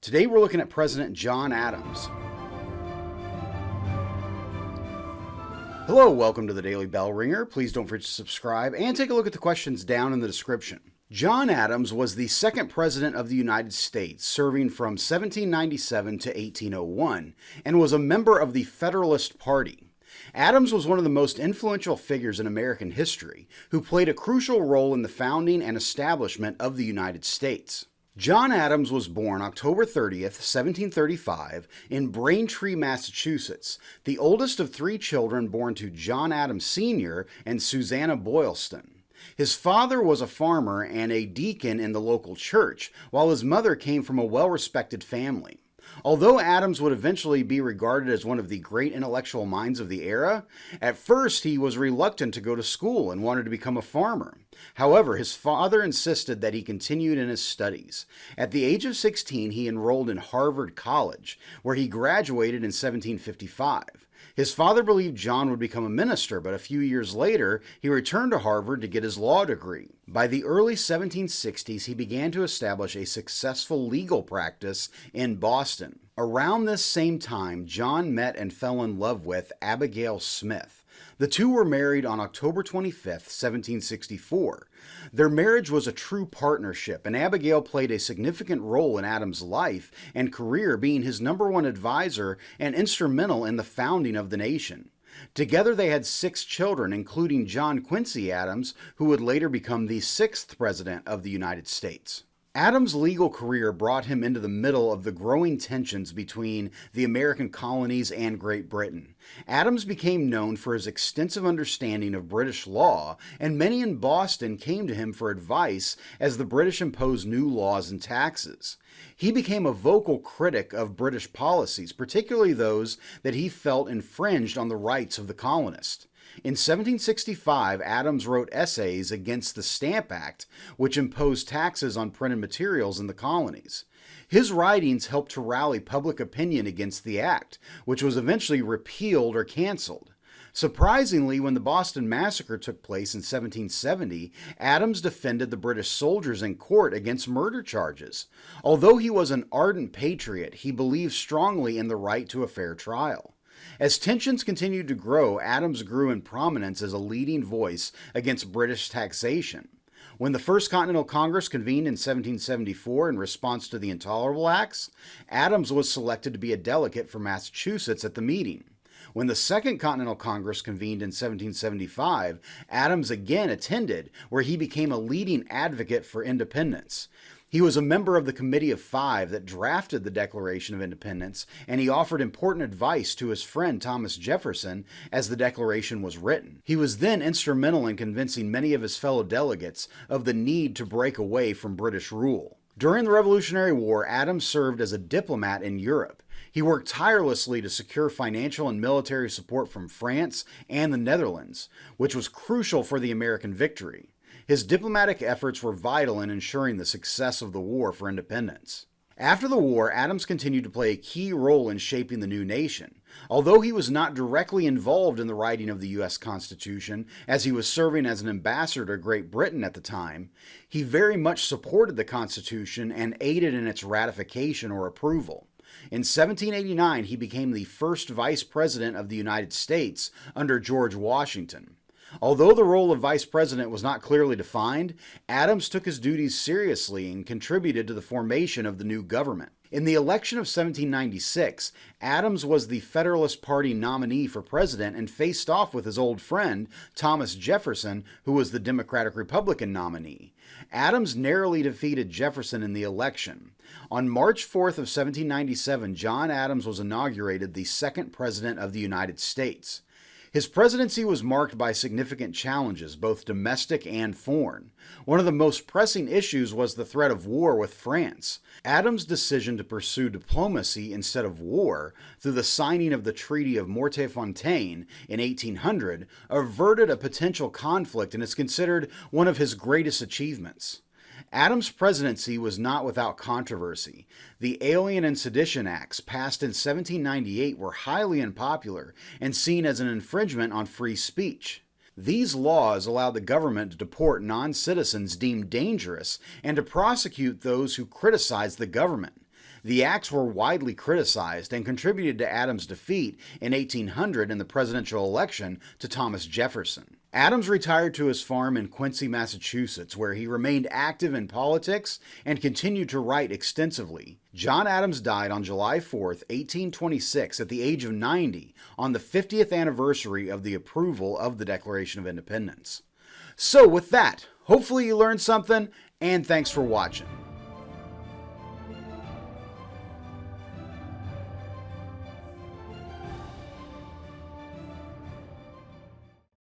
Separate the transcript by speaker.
Speaker 1: Today we're looking at President John Adams. Hello, welcome to the Daily Bellringer. Please don't forget to subscribe and take a look at the questions down in the description. John Adams was the second president of the United States, serving from 1797 to 1801, and was a member of the Federalist Party. Adams was one of the most influential figures in American history, who played a crucial role in the founding and establishment of the United States. John Adams was born October 30th, 1735, in Braintree, Massachusetts, the oldest of three children born to John Adams Sr. and Susanna Boylston. His father was a farmer and a deacon in the local church, while his mother came from a well-respected family. Although Adams would eventually be regarded as one of the great intellectual minds of the era, at first he was reluctant to go to school and wanted to become a farmer. However, his father insisted that he continued in his studies. At the age of 16, he enrolled in Harvard College, where he graduated in 1755. His father believed John would become a minister, but a few years later, he returned to Harvard to get his law degree. By the early 1760s, he began to establish a successful legal practice in Boston. Around this same time, John met and fell in love with Abigail Smith. The two were married on October 25th, 1764. Their marriage was a true partnership, and Abigail played a significant role in Adams' life and career, being his #1 advisor and instrumental in the founding of the nation. Together they had 6 children, including John Quincy Adams, who would later become the 6th President of the United States. Adams' legal career brought him into the middle of the growing tensions between the American colonies and Great Britain. Adams became known for his extensive understanding of British law, and many in Boston came to him for advice as the British imposed new laws and taxes. He became a vocal critic of British policies, particularly those that he felt infringed on the rights of the colonists. In 1765, Adams wrote essays against the Stamp Act, which imposed taxes on printed materials in the colonies. His writings helped to rally public opinion against the act, which was eventually repealed or canceled. Surprisingly, when the Boston Massacre took place in 1770, Adams defended the British soldiers in court against murder charges. Although he was an ardent patriot, he believed strongly in the right to a fair trial. As tensions continued to grow, Adams grew in prominence as a leading voice against British taxation. When the First Continental Congress convened in 1774 in response to the Intolerable Acts, Adams was selected to be a delegate for Massachusetts at the meeting. When the Second Continental Congress convened in 1775, Adams again attended, where he became a leading advocate for independence. He was a member of the Committee of Five that drafted the Declaration of Independence, and he offered important advice to his friend Thomas Jefferson as the Declaration was written. He was then instrumental in convincing many of his fellow delegates of the need to break away from British rule. During the Revolutionary War, Adams served as a diplomat in Europe. He worked tirelessly to secure financial and military support from France and the Netherlands, which was crucial for the American victory. His diplomatic efforts were vital in ensuring the success of the war for independence. After the war, Adams continued to play a key role in shaping the new nation. Although he was not directly involved in the writing of the U.S. Constitution, as he was serving as an ambassador to Great Britain at the time, he very much supported the Constitution and aided in its ratification or approval. In 1789, he became the first Vice President of the United States under George Washington. Although the role of vice president was not clearly defined, Adams took his duties seriously and contributed to the formation of the new government. In the election of 1796, Adams was the Federalist Party nominee for president and faced off with his old friend, Thomas Jefferson, who was the Democratic-Republican nominee. Adams narrowly defeated Jefferson in the election. On March 4th of 1797, John Adams was inaugurated the second president of the United States. His presidency was marked by significant challenges, both domestic and foreign. One of the most pressing issues was the threat of war with France. Adams' decision to pursue diplomacy instead of war, through the signing of the Treaty of Montefontaine in 1800, averted a potential conflict and is considered one of his greatest achievements. Adams' presidency was not without controversy. The Alien and Sedition Acts, passed in 1798, were highly unpopular and seen as an infringement on free speech. These laws allowed the government to deport non-citizens deemed dangerous and to prosecute those who criticized the government. The acts were widely criticized and contributed to Adams' defeat in 1800 in the presidential election to Thomas Jefferson. Adams retired to his farm in Quincy, Massachusetts, where he remained active in politics and continued to write extensively. John Adams died on July 4, 1826, at the age of 90, on the 50th anniversary of the approval of the Declaration of Independence. So with that, hopefully you learned something, and thanks for watching.